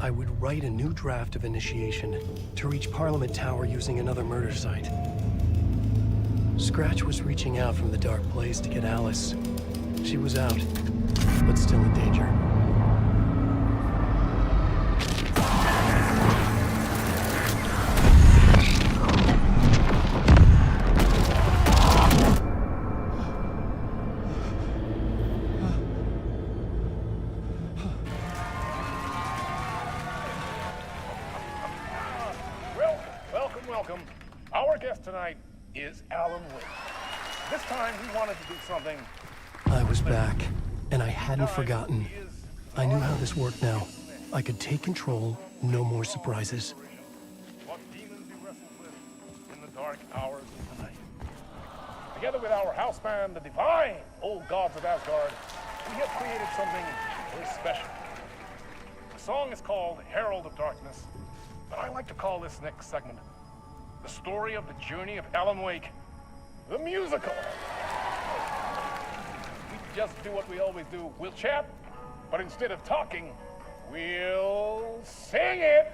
I would write a new draft of initiation to reach Parliament Tower using another murder site. Scratch was reaching out from the Dark Place to get Alice. She was out, but still in danger. Welcome. Our guest tonight is Alan Wake. This time he wanted to do something. I was back, and I hadn't forgotten. I knew how this worked now. I could take control, no more surprises. What demons he wrestled with in the dark hours of the night. Together with our house band, the Divine Old Gods of Asgard, we have created something very special. The song is called Herald of Darkness, but I like to call this next segment the story of the journey of Alan Wake, the musical. We just do what we always do. We'll chat, but instead of talking, we'll sing it.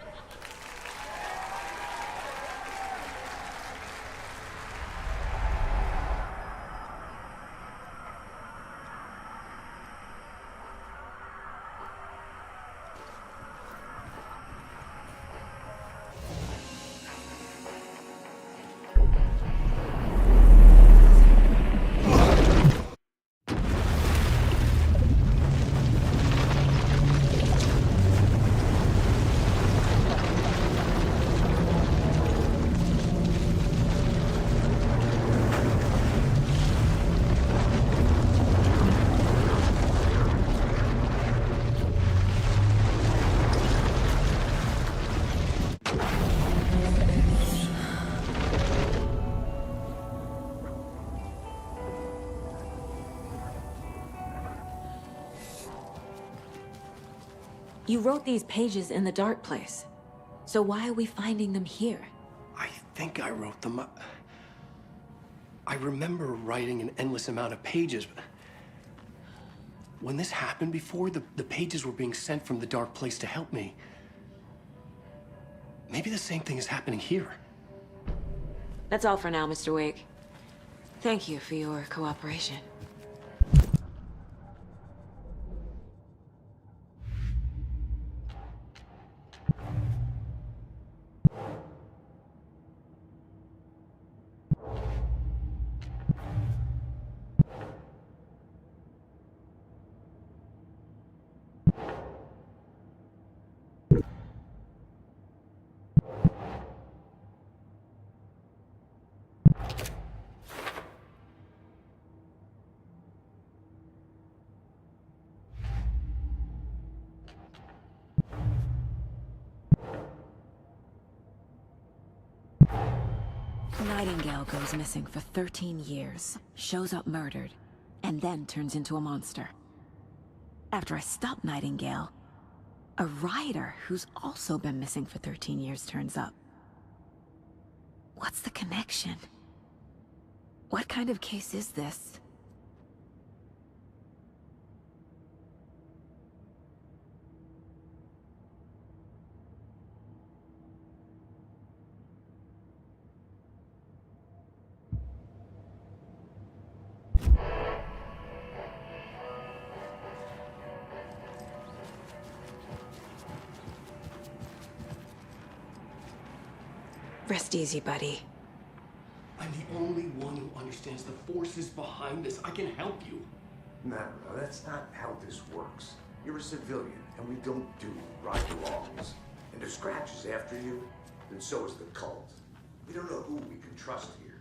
You wrote these pages in the Dark Place. So why are we finding them here? I think I wrote them. I remember writing an endless amount of pages. When this happened before, the pages were being sent from the Dark Place to help me. Maybe the same thing is happening here. That's all for now, Mr. Wake. Thank you for your cooperation. Nightingale goes missing for 13 years, shows up murdered, and then turns into a monster. After I stop Nightingale, a rider who's also been missing for 13 years turns up. What's the connection? What kind of case is this? Rest easy, buddy. I'm the only one who understands the forces behind this. I can help you. No, that's not how this works. You're a civilian, and we don't do right-wrongs. And if Scratch is after you, then so is the cult. We don't know who we can trust here.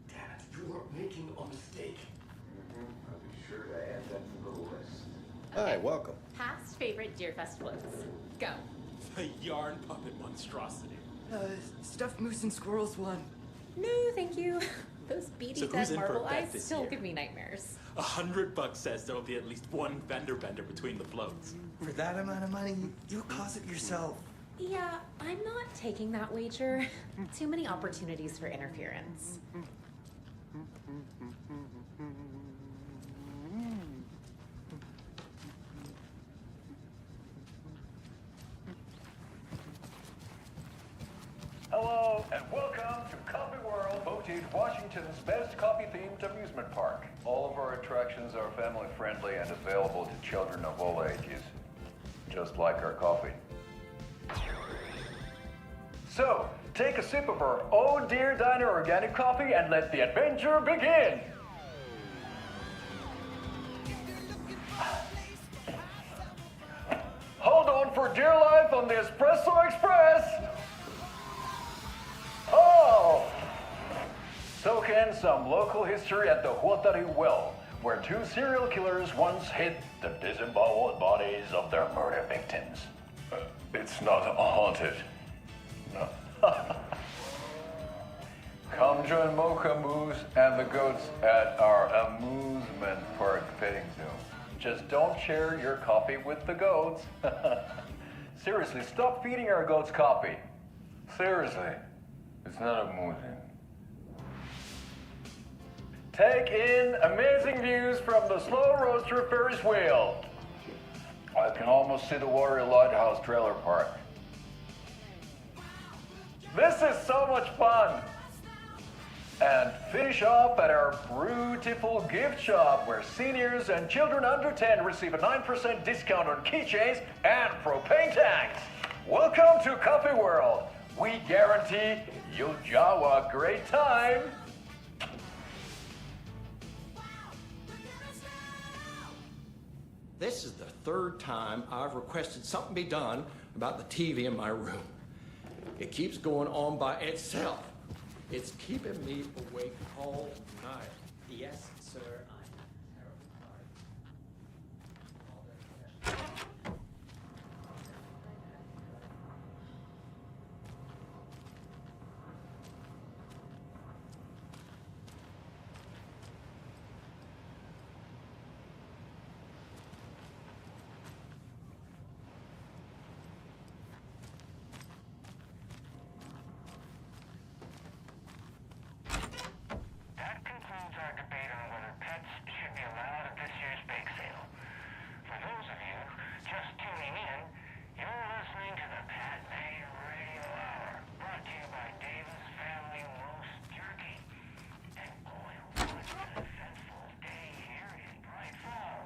Damn it, you are making a mistake. I'll be sure to add that to the list. Hi, welcome. Past favorite Deerfest floats. Go. The yarn puppet monstrosity. Stuffed moose and squirrels one. No, thank you. Those beady So dead who's in for a marble bet eyes this still year? give me nightmares. $100 says there will be at least one fender bender between the floats. For that amount of money, you'll cause it yourself. Yeah, I'm not taking that wager. Too many opportunities for interference. voted Washington's best coffee-themed amusement park. All of our attractions are family-friendly and available to children of all ages, just like our coffee. So, take a sip of our Oh Dear Diner organic coffee and let the adventure begin! Hold on for dear life on the Espresso Express! Oh! Soak in some local history at the Huatari Well, where two serial killers once hid the disemboweled bodies of their murder victims. It's not haunted. No. Come join Mocha Moose and the goats at our amusement park petting zoo. Just don't share your coffee with the goats. Seriously, stop feeding our goats coffee. Seriously, it's not amusing. Take in amazing views from the Slow Roaster Ferris wheel. I can almost see the Warrior Lighthouse Trailer Park. This is so much fun! And finish off at our beautiful gift shop where seniors and children under 10 receive a 9% discount on keychains and propane tanks. Welcome to Coffee World. We guarantee you'll jaw a great time. This is the third time I've requested something be done about the TV in my room. It keeps going on by itself. It's keeping me awake all night. Yes, sir. I'm terribly sorry.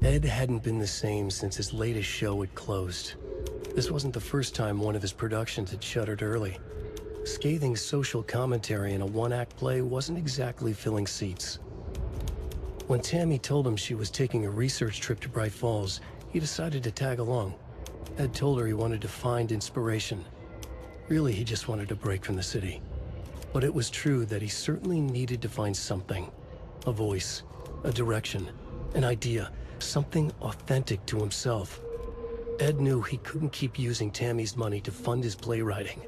Ed hadn't been the same since his latest show had closed. This wasn't the first time one of his productions had shuttered early. Scathing social commentary in a one-act play wasn't exactly filling seats. When Tammy told him she was taking a research trip to Bright Falls, he decided to tag along. Ed told her he wanted to find inspiration. Really, he just wanted a break from the city. But it was true that he certainly needed to find something. A voice, a direction, an idea, something authentic to himself. Ed knew he couldn't keep using Tammy's money to fund his playwriting.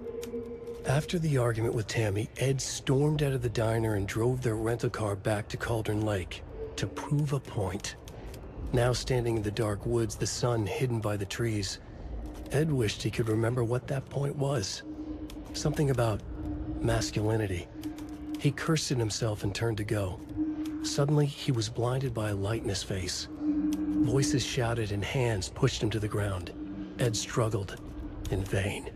After the argument with Tammy, Ed stormed out of the diner and drove their rental car back to Cauldron Lake to prove a point. Now standing in the dark woods, the sun hidden by the trees, Ed wished he could remember what that point was. Something about masculinity. He cursed at himself and turned to go. Suddenly, he was blinded by a light in his face. Voices shouted and hands pushed him to the ground. Ed struggled, in vain.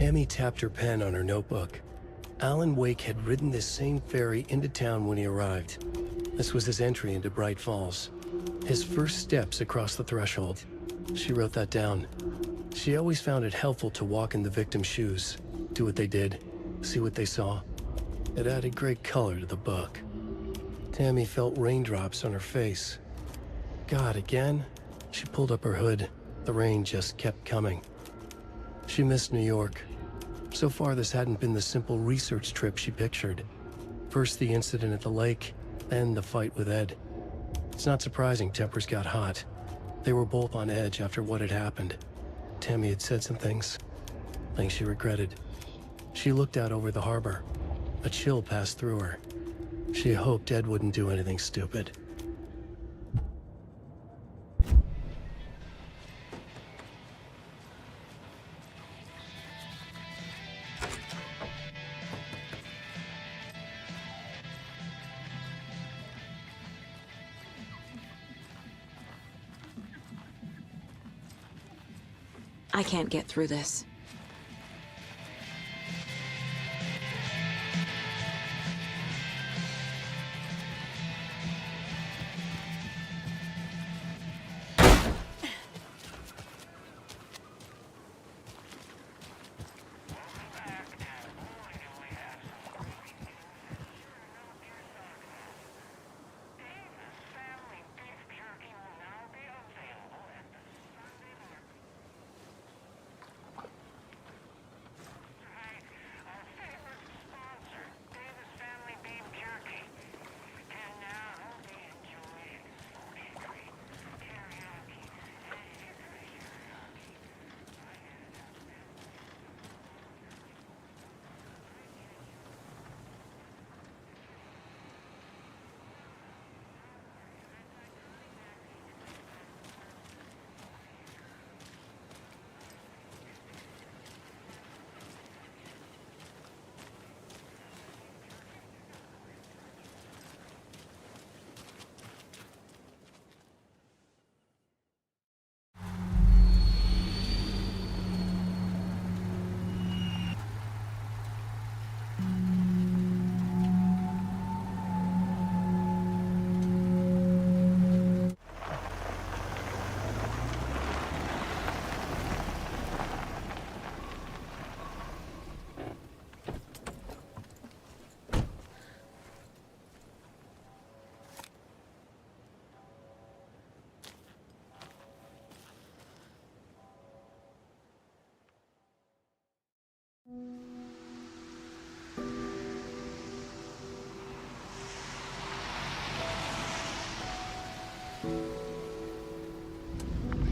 Tammy tapped her pen on her notebook. Alan Wake had ridden this same ferry into town when he arrived. This was his entry into Bright Falls. His first steps across the threshold. She wrote that down. She always found it helpful to walk in the victim's shoes, do what they did, see what they saw. It added great color to the book. Tammy felt raindrops on her face. God, again? She pulled up her hood. The rain just kept coming. She missed New York. So far, this hadn't been the simple research trip she pictured. First the incident at the lake, then the fight with Ed. It's not surprising tempers got hot. They were both on edge after what had happened. Tammy had said some things she regretted. She looked out over the harbor. A chill passed through her. She hoped Ed wouldn't do anything stupid. I can't get through this.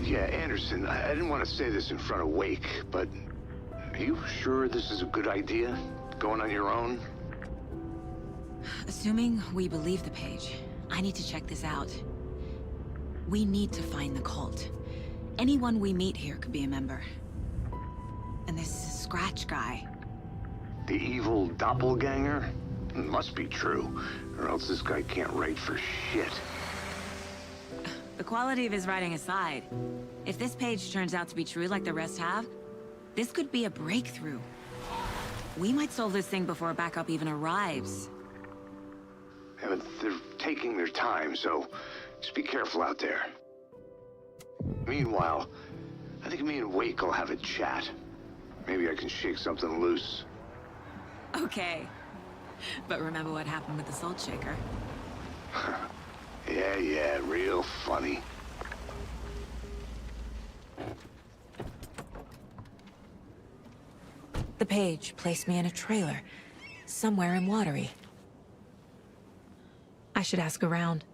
Yeah, Anderson, I didn't want to say this in front of Wake, but are you sure this is a good idea? Going on your own? Assuming we believe the page, I need to check this out. We need to find the cult. Anyone we meet here could be a member. And this Scratch guy. The evil doppelganger? Must be true, or else this guy can't write for shit. The quality of his writing aside, if this page turns out to be true like the rest have, this could be a breakthrough. We might solve this thing before backup even arrives. Yeah, but they're taking their time, so just be careful out there. Meanwhile, I think me and Wake will have a chat. Maybe I can shake something loose. Okay. But remember what happened with the Salt Shaker? Yeah, real funny. The page placed me in a trailer, somewhere in Watery. I should ask around.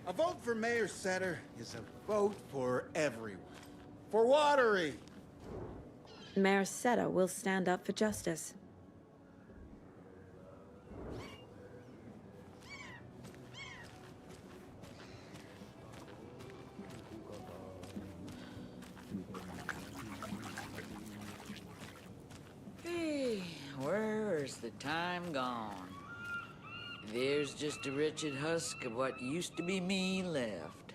A vote for Mayor Setter is a vote for everyone. For Watery! Mayor Setter will stand up for justice. the time gone. There's just a wretched husk of what used to be me left.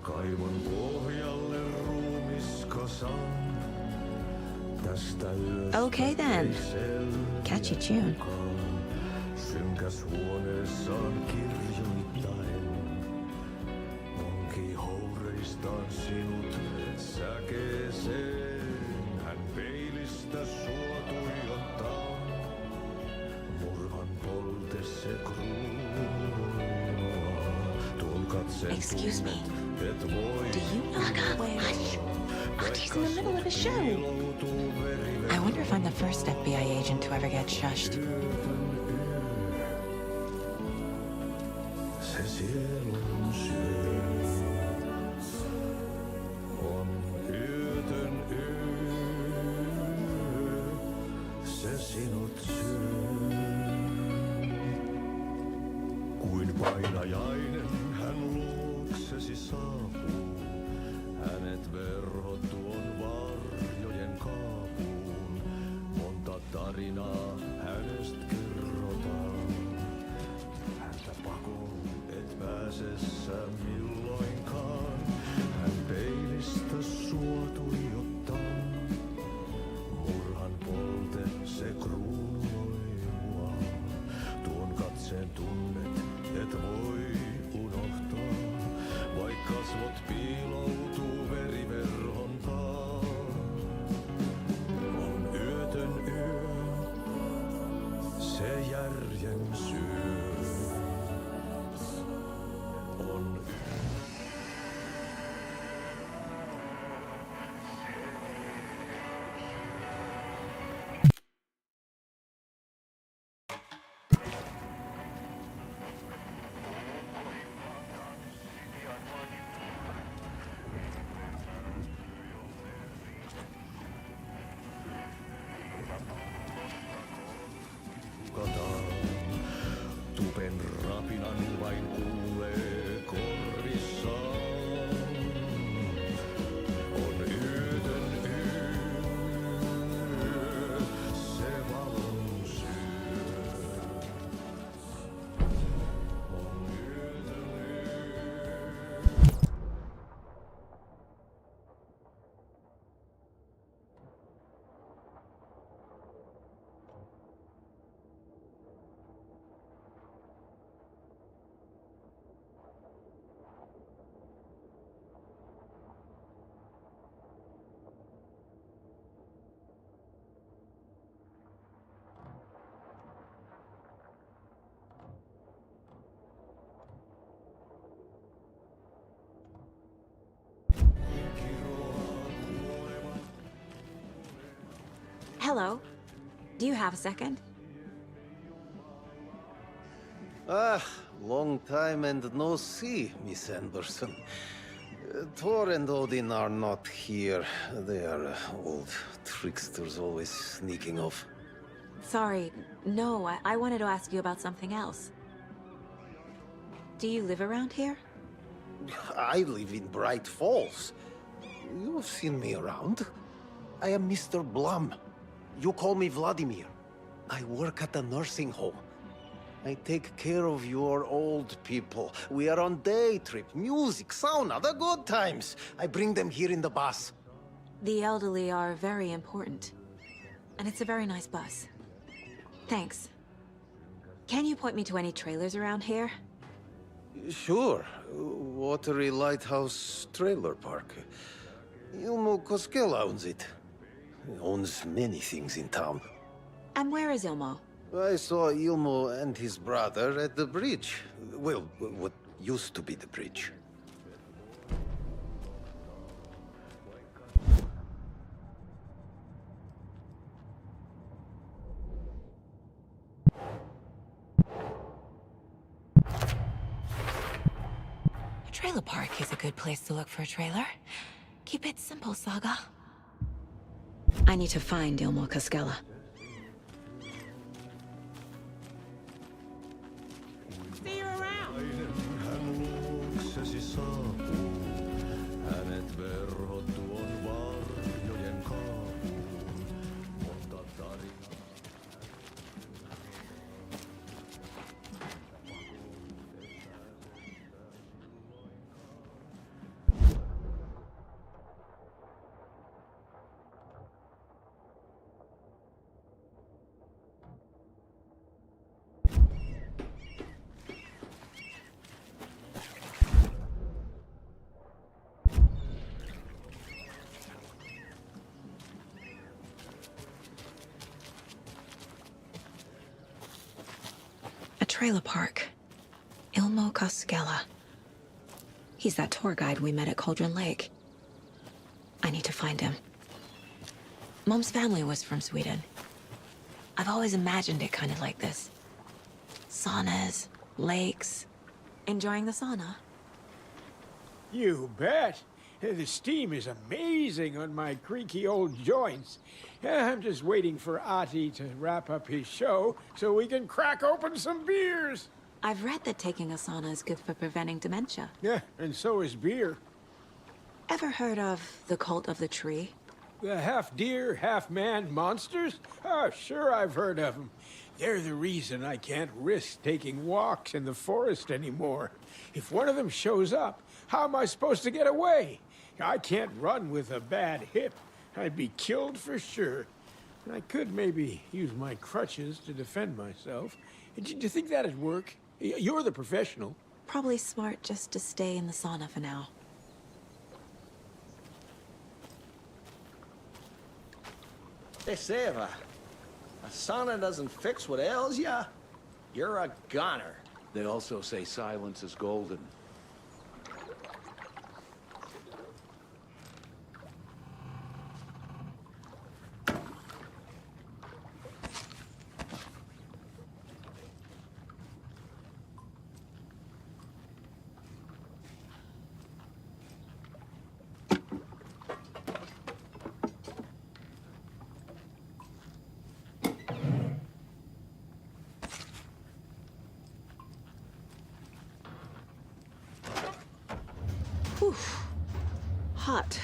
Kaivon pohjalle ruumiskasan. Tästä yöstä Okay then. Catchy tune. Synkäs huoneessaan kirjoittain. Onki houreistaan sinut säkeeseen. Hän peilistä sua tuijottaa. Murhan polte se kruunua. Tuon katseen Excuse me. et voi Do you know where... Artie's in the middle of a show. I wonder if I'm the first FBI agent to ever get shushed. Se sielun syö on yötön yö. Se sinut syö. Kuin painajainen hän luoksesi saapuu. Hänet verhot tuon varjojen kaapuun. Monta tarinaa hänestä kerrotaan. Häntä pakoon et pääse sä milloinkaan. Hän peilistä sua tuijottaa. Murhan polte se kruunoi mua. Tuon katseen tunnet et voi unohtaa. Vaik kasvot Hello. Do you have a second? Ah, long time and no see, Miss Anderson. Thor and Odin are not here. They are old tricksters always sneaking off. Sorry. No, I wanted to ask you about something else. Do you live around here? I live in Bright Falls. You've seen me around. I am Mr. Blum. You call me Vladimir. I work at a nursing home. I take care of your old people. We are on day trip, music, sauna, the good times. I bring them here in the bus. The elderly are very important. And it's a very nice bus. Thanks. Can you point me to any trailers around here? Sure. Watery Lighthouse Trailer Park. Ilmo Koskela owns it. He owns many things in town. And where is Ilmo? I saw Ilmo and his brother at the bridge. Well, what used to be the bridge. A trailer park is a good place to look for a trailer. Keep it simple, Saga. I need to find Ilmo Koskela. See you around. Luoksesi saapuu, hänet verhottu on varjojen kaapuun, mutta tarina... Trailer park. Ilmo Koskela. He's that tour guide we met at Cauldron Lake. I need to find him. Mom's family was from Sweden. I've always imagined it kind of like this. Saunas, lakes, enjoying the sauna. You bet. The steam is amazing on my creaky old joints. I'm just waiting for Ati to wrap up his show so we can crack open some beers. I've read that taking a sauna is good for preventing dementia. Yeah, and so is beer. Ever heard of the Cult of the Tree? The half-deer, half-man monsters? Oh, sure I've heard of them. They're the reason I can't risk taking walks in the forest anymore. If one of them shows up, how am I supposed to get away? I can't run with a bad hip. I'd be killed for sure. I could maybe use my crutches to defend myself. Do you think that'd work? You're the professional. Probably smart just to stay in the sauna for now. They say if a sauna doesn't fix what ails ya, you're a goner. They also say silence is golden. Whew. Hot.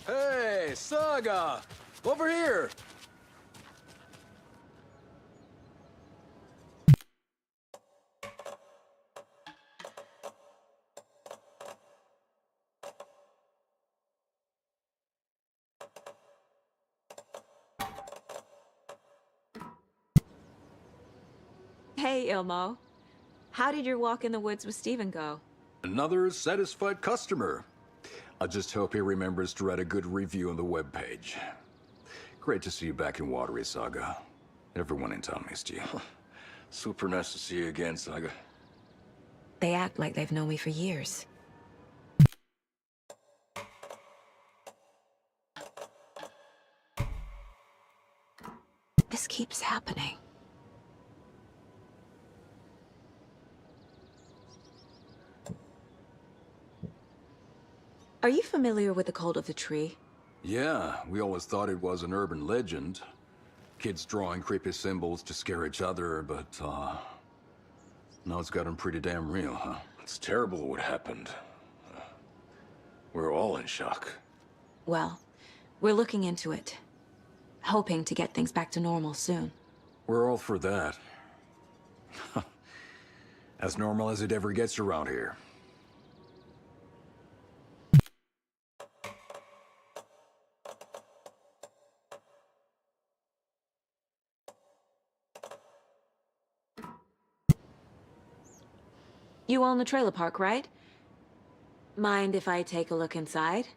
Hey, Saga! Over here! Hey, Ilmo. How did your walk in the woods with Steven go? Another satisfied customer. I just hope he remembers to write a good review on the webpage. Great to see you back in Watery, Saga. Everyone in town missed you. Super nice to see you again, Saga. They act like they've known me for years. This keeps happening. Are you familiar with the Cult of the Tree? Yeah, we always thought it was an urban legend. Kids drawing creepy symbols to scare each other, but, now it's gotten pretty damn real, huh? It's terrible what happened. We're all in shock. Well, we're looking into it. Hoping to get things back to normal soon. We're all for that. As normal as it ever gets around here. You own the trailer park, right? Mind if I take a look inside?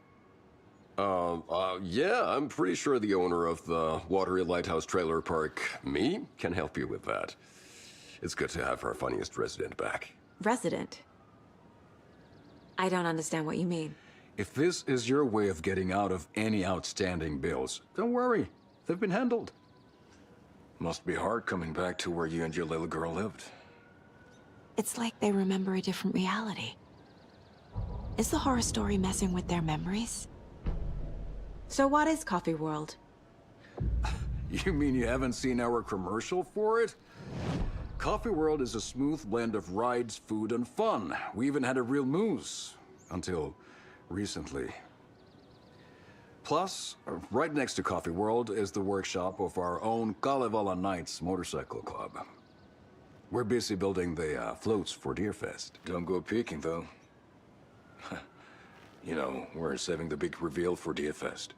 Yeah, I'm pretty sure the owner of the Watery Lighthouse Trailer Park, me, can help you with that. It's good to have our funniest resident back. Resident? I don't understand what you mean. If this is your way of getting out of any outstanding bills, don't worry. They've been handled. Must be hard coming back to where you and your little girl lived. It's like they remember a different reality. Is the horror story messing with their memories? So what is Coffee World? You mean you haven't seen our commercial for it? Coffee World is a smooth blend of rides, food, and fun. We even had a real moose. Until recently. Plus, right next to Coffee World is the workshop of our own Kalevala Knights Motorcycle Club. We're busy building the floats for Deerfest. Don't go peeking, though. You know, we're saving the big reveal for Deerfest.